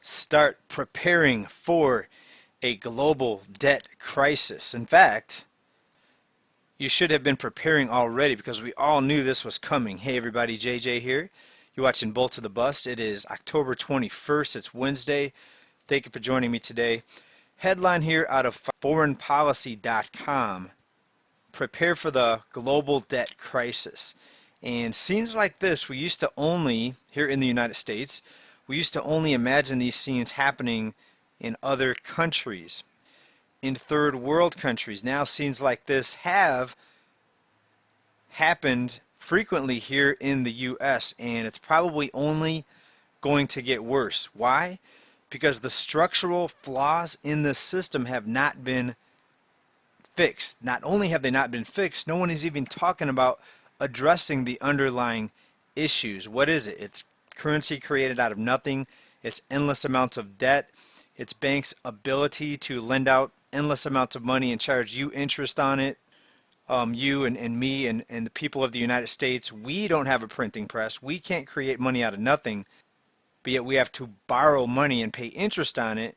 start preparing for a global debt crisis. In fact, you should have been preparing already because we all knew this was coming. Hey everybody, JJ here. You're watching Bolt to the Bust. It is October 21st. It's Wednesday. Thank you for joining me today. Headline here out of foreignpolicy.com. Prepare for the global debt crisis. And scenes like this, we used to only, here in the United States, we used to only imagine these scenes happening in other countries, in third world countries. Now scenes like this have happened frequently here in the US, and it's probably only going to get worse. Why? Because the structural flaws in the system have not been fixed. Not only have they not been fixed, no one is even talking about addressing the underlying issues. What is it? It's currency created out of nothing. It's endless amounts of debt. It's banks' ability to lend out endless amounts of money and charge you interest on it. You and me and the people of the United States, we don't have a printing press. We can't create money out of nothing, but yet we have to borrow money and pay interest on it,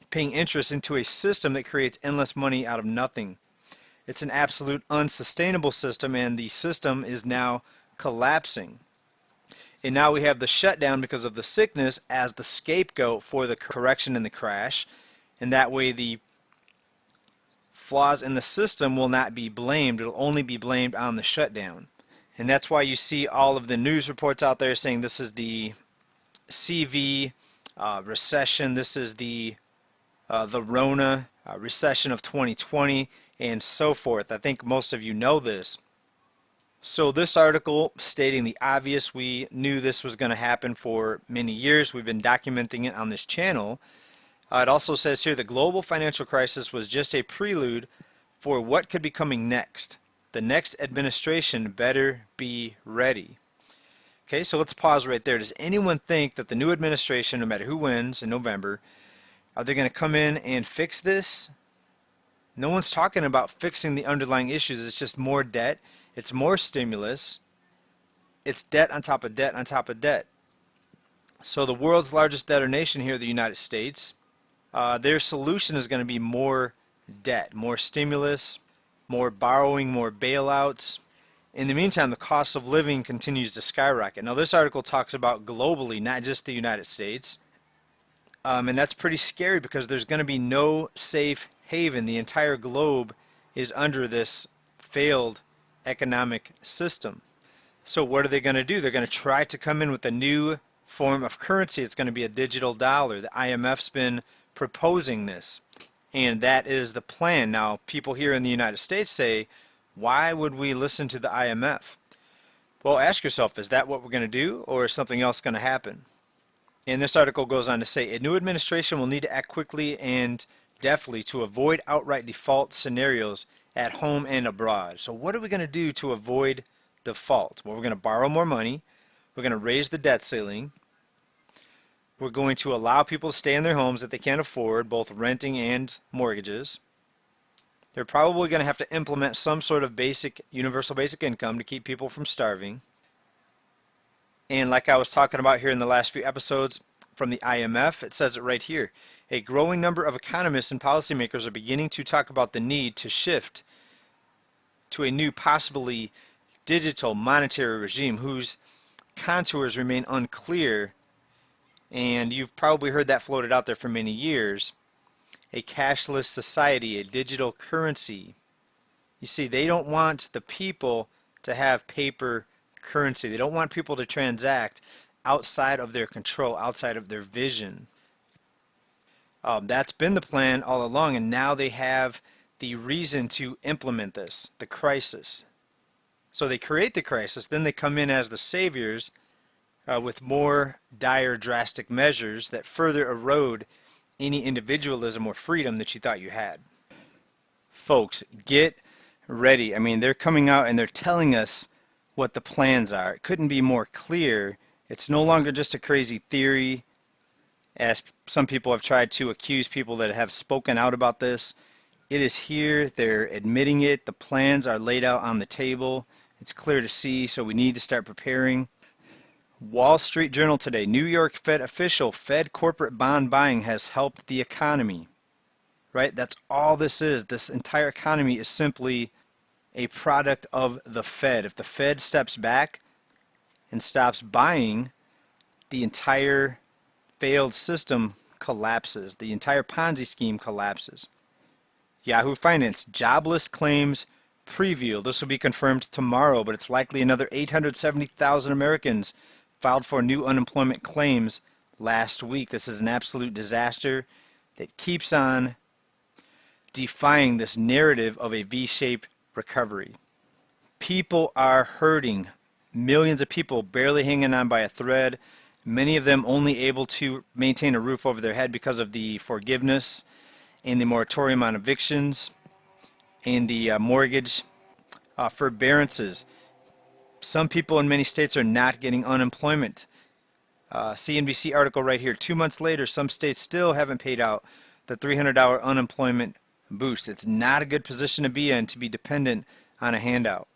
paying interest into a system that creates endless money out of nothing. It's an absolute unsustainable system, and the system is now collapsing. And now we have the shutdown because of the sickness as the scapegoat for the correction and the crash, and that way the flaws in the system will not be blamed. It'll only be blamed on the shutdown. And that's why you see all of the news reports out there saying this is the CV recession, this is the Rona recession of 2020, and so forth. I think most of you know this. So this article stating the obvious, we knew this was going to happen for many years. We've been documenting it on this channel. It also says here the global financial crisis was just a prelude for what could be coming next. The next administration better be ready. Okay, so let's pause right there. Does anyone think that the new administration, no matter who wins in November, are they going to come in and fix this? No one's talking about fixing the underlying issues. It's just more debt. It's more stimulus. It's debt on top of debt on top of debt. So the world's largest debtor nation here, the United States, their solution is going to be more debt, more stimulus, more borrowing, more bailouts. In the meantime, the cost of living continues to skyrocket. Now this article talks about globally, not just the United States. And that's pretty scary because there's going to be no safe haven. The entire globe is under this failed economic system. So what are they going to do? They're going to try to come in with a new form of currency. It's going to be a digital dollar. The IMF's been proposing this, and that is the plan. Now people here in the United States say, why would we listen to the IMF? Well, ask yourself, is that what we're going to do, or is something else going to happen? And this article goes on to say a new administration will need to act quickly and deftly to avoid outright default scenarios at home and abroad. So what are we going to do to avoid default? Well, we're going to borrow more money. We're going to raise the debt ceiling. We're going to allow people to stay in their homes that they can't afford, both renting and mortgages. They're probably going to have to implement some sort of universal basic income to keep people from starving. And like I was talking about here in the last few episodes from the IMF, it says it right here. A growing number of economists and policymakers are beginning to talk about the need to shift to a new, possibly digital monetary regime whose contours remain unclear. And you've probably heard that floated out there for many years. A cashless society, a digital currency. You see, they don't want the people to have paper currency. They don't want people to transact outside of their control, outside of their vision. That's been the plan all along, and now they have the reason to implement this, the crisis. So they create the crisis, then they come in as the saviors with more dire, drastic measures that further erode any individualism or freedom that you thought you had. Folks, get ready. I mean, they're coming out and they're telling us what the plans are. It couldn't be more clear. It's no longer just a crazy theory, as some people have tried to accuse people that have spoken out about this. It is here. They're admitting it. The plans are laid out on the table. It's clear to see, so we need to start preparing. Wall Street Journal today, New York Fed official, Fed corporate bond buying has helped the economy. Right? That's all this is. This entire economy is simply a product of the Fed. If the Fed steps back and stops buying, the entire failed system collapses. The entire Ponzi scheme collapses. Yahoo Finance, jobless claims preview. This will be confirmed tomorrow, but it's likely another 870,000 Americans filed for new unemployment claims last week. This is an absolute disaster that keeps on defying this narrative of a V-shaped recovery. People are hurting. Millions of people barely hanging on by a thread. Many of them only able to maintain a roof over their head because of the forgiveness and the moratorium on evictions and the mortgage forbearances. Some people in many states are not getting unemployment. CNBC article right here. 2 months later, some states still haven't paid out the $300 unemployment boost. It's not a good position to be in, to be dependent on a handout.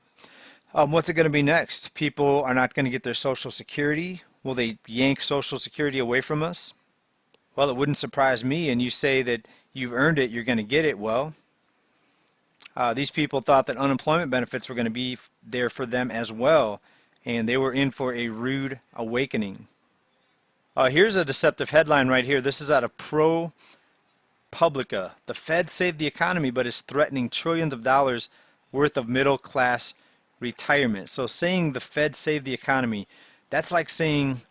What's it going to be next? People are not going to get their Social Security. Will they yank Social Security away from us? Well, it wouldn't surprise me. And you say that you've earned it, you're going to get it. Well, these people thought that unemployment benefits were going to be there for them as well, and they were in for a rude awakening. Here's a deceptive headline right here. This is out of ProPublica. The Fed saved the economy but is threatening trillions of dollars worth of middle class retirement. So saying the Fed saved the economy, that's like saying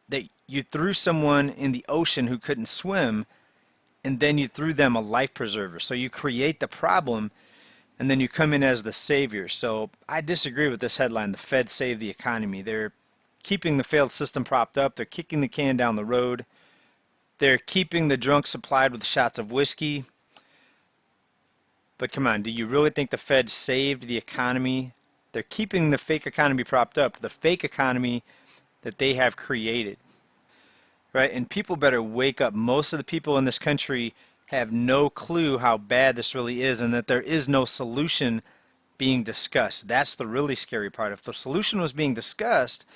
that you threw someone in the ocean who couldn't swim and then you threw them a life preserver. So you create the problem and then you come in as the savior. So I disagree with this headline, the Fed saved the economy. They're keeping the failed system propped up. They're kicking the can down the road. They're keeping the drunk supplied with shots of whiskey. But come on, do you really think the Fed saved the economy? They're keeping the fake economy propped up, the fake economy that they have created. Right? And people better wake up. Most of the people in this country have no clue how bad this really is and that there is no solution being discussed. That's the really scary part. If the solution was being discussed,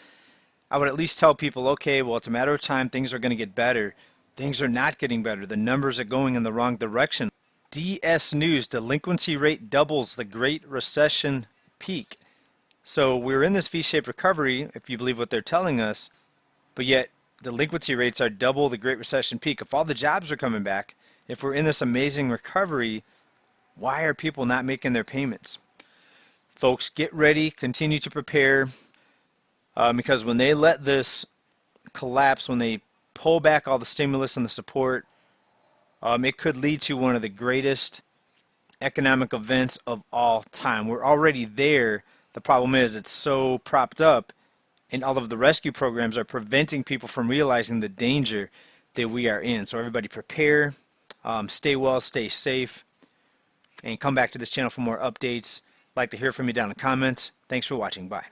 I would at least tell people, okay, well, it's a matter of time. Things are going to get better. Things are not getting better. The numbers are going in the wrong direction. DS News, delinquency rate doubles the Great Recession peak. So we're in this V-shaped recovery, if you believe what they're telling us, but yet delinquency rates are double the Great Recession peak. If all the jobs are coming back, if we're in this amazing recovery, why are people not making their payments? Folks, get ready, continue to prepare, because when they let this collapse, when they pull back all the stimulus and the support, it could lead to one of the greatest economic events of all time. We're already there. The problem is it's so propped up, and all of the rescue programs are preventing people from realizing the danger that we are in. So everybody prepare, stay well, stay safe, and come back to this channel for more updates. Like to hear from you down in the comments. Thanks for watching. Bye.